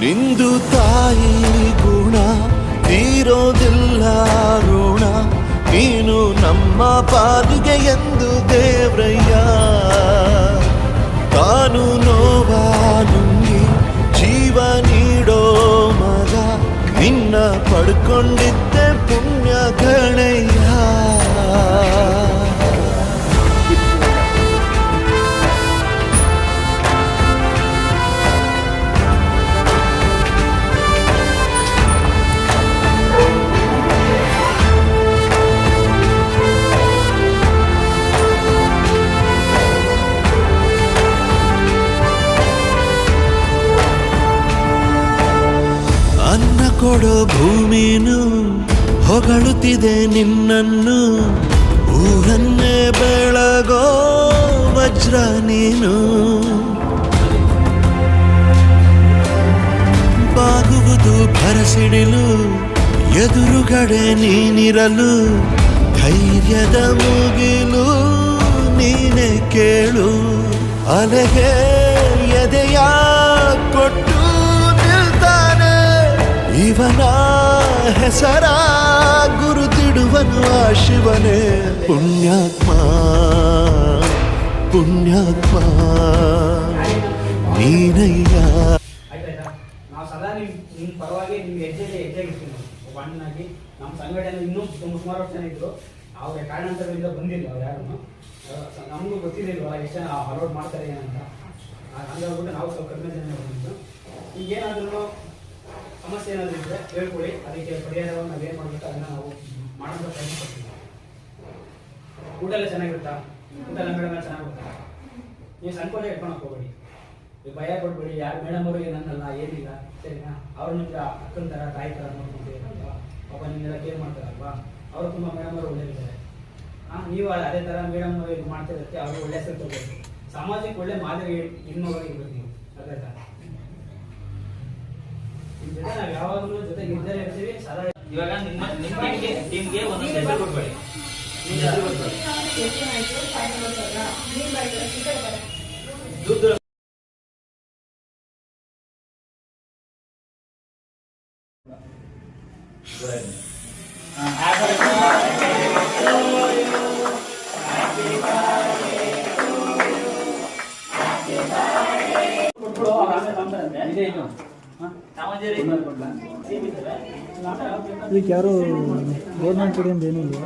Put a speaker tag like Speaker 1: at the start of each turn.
Speaker 1: ನಿಂದು ತಾಯಿ ಗುಣ ತೀರೋದಿಲ್ಲ ಋಣ, ನೀನು ನಮ್ಮ ಪಾಲಿಗೆ ಎಂದು ದೇವ್ರಯ್ಯ. ತಾನು ನೋವಾ ನುಂಗಿ ಜೀವ ನೀಡೋ ಮಗ, ನಿನ್ನ ಪಡ್ಕೊಂಡಿದ್ದೆ ಪುಣ್ಯ ಗಣಯ್ಯ. ಅನ್ನ ಕೊಡೋ ಭೂಮಿನು ಹೊಗಳುತ್ತಿದೆ ನಿನ್ನನ್ನು, ಊರನ್ನೇ ಬೆಳಗೋ ವಜ್ರ ನೀನು. ಬಾಗುವುದು ಭರಸಿಡಿಲು, ಎದುರುಗಡೆ ನೀನಿರಲು, ಧೈರ್ಯದ ಮುಗಿಲು ನೀನೆ ಕೇಳು. ಅಲೆಗೆ ಎದೆಯ ಕೊಟ್ಟು ಇವನ ಹೆಸರ ಗುರುತಿಡುವನು ಆ ಶಿವನೇ. ಪುಣ್ಯಾತ್ಮ ಪುಣ್ಯಾತ್ಮ ನೀನಯ್ಯ.
Speaker 2: ನಾವು ಸದಾ ನಿಮ್ಮ ಪರವಾಗಿ ನಿಮ್ಗೆ ಹೆಜ್ಜೆಗಿರ್ತೀವಿ. ಬಣ್ಣಾಗಿ ನಮ್ಮ ಸಂಘಟನೆ ಇನ್ನೂ ಸುಮಾರು ಜನ ಇದ್ರು, ಅವ್ರ ಕಾರಣಾಂತರದಿಂದ ಬಂದಿಲ್ಲ. ಅವ್ರು ಯಾರು ನಮಗೂ ಗೊತ್ತಿರಲಿಲ್ವಲ್ಲ ಎಷ್ಟು ಜನ ಅಲೋಡ್ ಮಾಡ್ತಾರೆ ಏನಂತ. ಹಂಗಾಗ್ಬಿಟ್ಟು ನಾವು ಸ್ವಲ್ಪ ಕಡಿಮೆ ಜನ ಬಂದಿದ್ದು. ಈಗೇನಾದ್ರೂ ಸಮಸ್ಯೆ ಏನಾದರೂ ಇದ್ದರೆ ಹೇಳ್ಕೊಳ್ಳಿ, ಅದಕ್ಕೆ ಪರಿಹಾರವನ್ನು ನಾವೇನು ಮಾಡಬೇಕು ಅದನ್ನು ನಾವು ಮಾಡೋಂಥ ಪ್ರಯತ್ನ ಪಡ್ತೀವಿ. ಊಟ ಎಲ್ಲ ಚೆನ್ನಾಗಿರುತ್ತಾ? ಊಟ ಮೇಡಮ್ ಎಲ್ಲ ಚೆನ್ನಾಗಿರುತ್ತಾ? ನೀವು ಸಂಕೋಚ ಇಟ್ಕೊಳಕ್ಕೆ ಹೋಗ್ಬೇಡಿ, ಭಯ ಪಡ್ಬೇಡಿ. ಯಾರು ಮೇಡಮ್ ಅವರು ಏನನ್ನಲ್ಲ ಏನಿಲ್ಲ, ಸರಿನಾ? ಅವ್ರು ನಿಮ್ಗೆ ಅಕ್ಕನ ಥರ ತಾಯಿ ಥರ ನೋಡ್ಕೊಂತೀರಲ್ವಾ, ಪಾಪ ನಿಮ್ಮೆಲ್ಲ ಕೇರ್ ಮಾಡ್ತಾರಲ್ವಾ, ಅವರು ತುಂಬ ಮೇಡಮ್ ಅವರು ಒಳ್ಳೆಯದಿದ್ದಾರೆ. ನೀವು ಅದೇ ಥರ ಮೇಡಮ್ ಅವರು ಇದು ಮಾಡ್ತಿರೋದಕ್ಕೆ ಅವರು ಒಳ್ಳೆ ಹೆಸರು ತಗೋಬೇಕು. ಸಮಾಜಕ್ಕೆ ಒಳ್ಳೆ ಮಾದರಿ ಹೆಣ್ಮಗಳಿಗೆ ಇರ್ಬೇಕು ನೀವು. ಅದೇ ಥರ ನಾವು ಯಾವಾಗಲೂ ಜೊತೆ ನಿರ್ಧಾರ ಇರ್ತೀವಿ ಸದಾ.
Speaker 3: ಇವಾಗ ನಿಮ್ಮ ಟೀಮ್ಗೆ ಒಂದೊಂದು ಹೆಸರು ಕೊಡ್ಬೇಡಿ. ದುಡ್ಡು
Speaker 4: ಇದಕ್ಕೆ ಯಾರು ಗೌರ್ಮೆಂಟ್ ಕಡೆಯಿಂದ ಏನೂ ಇಲ್ಲ.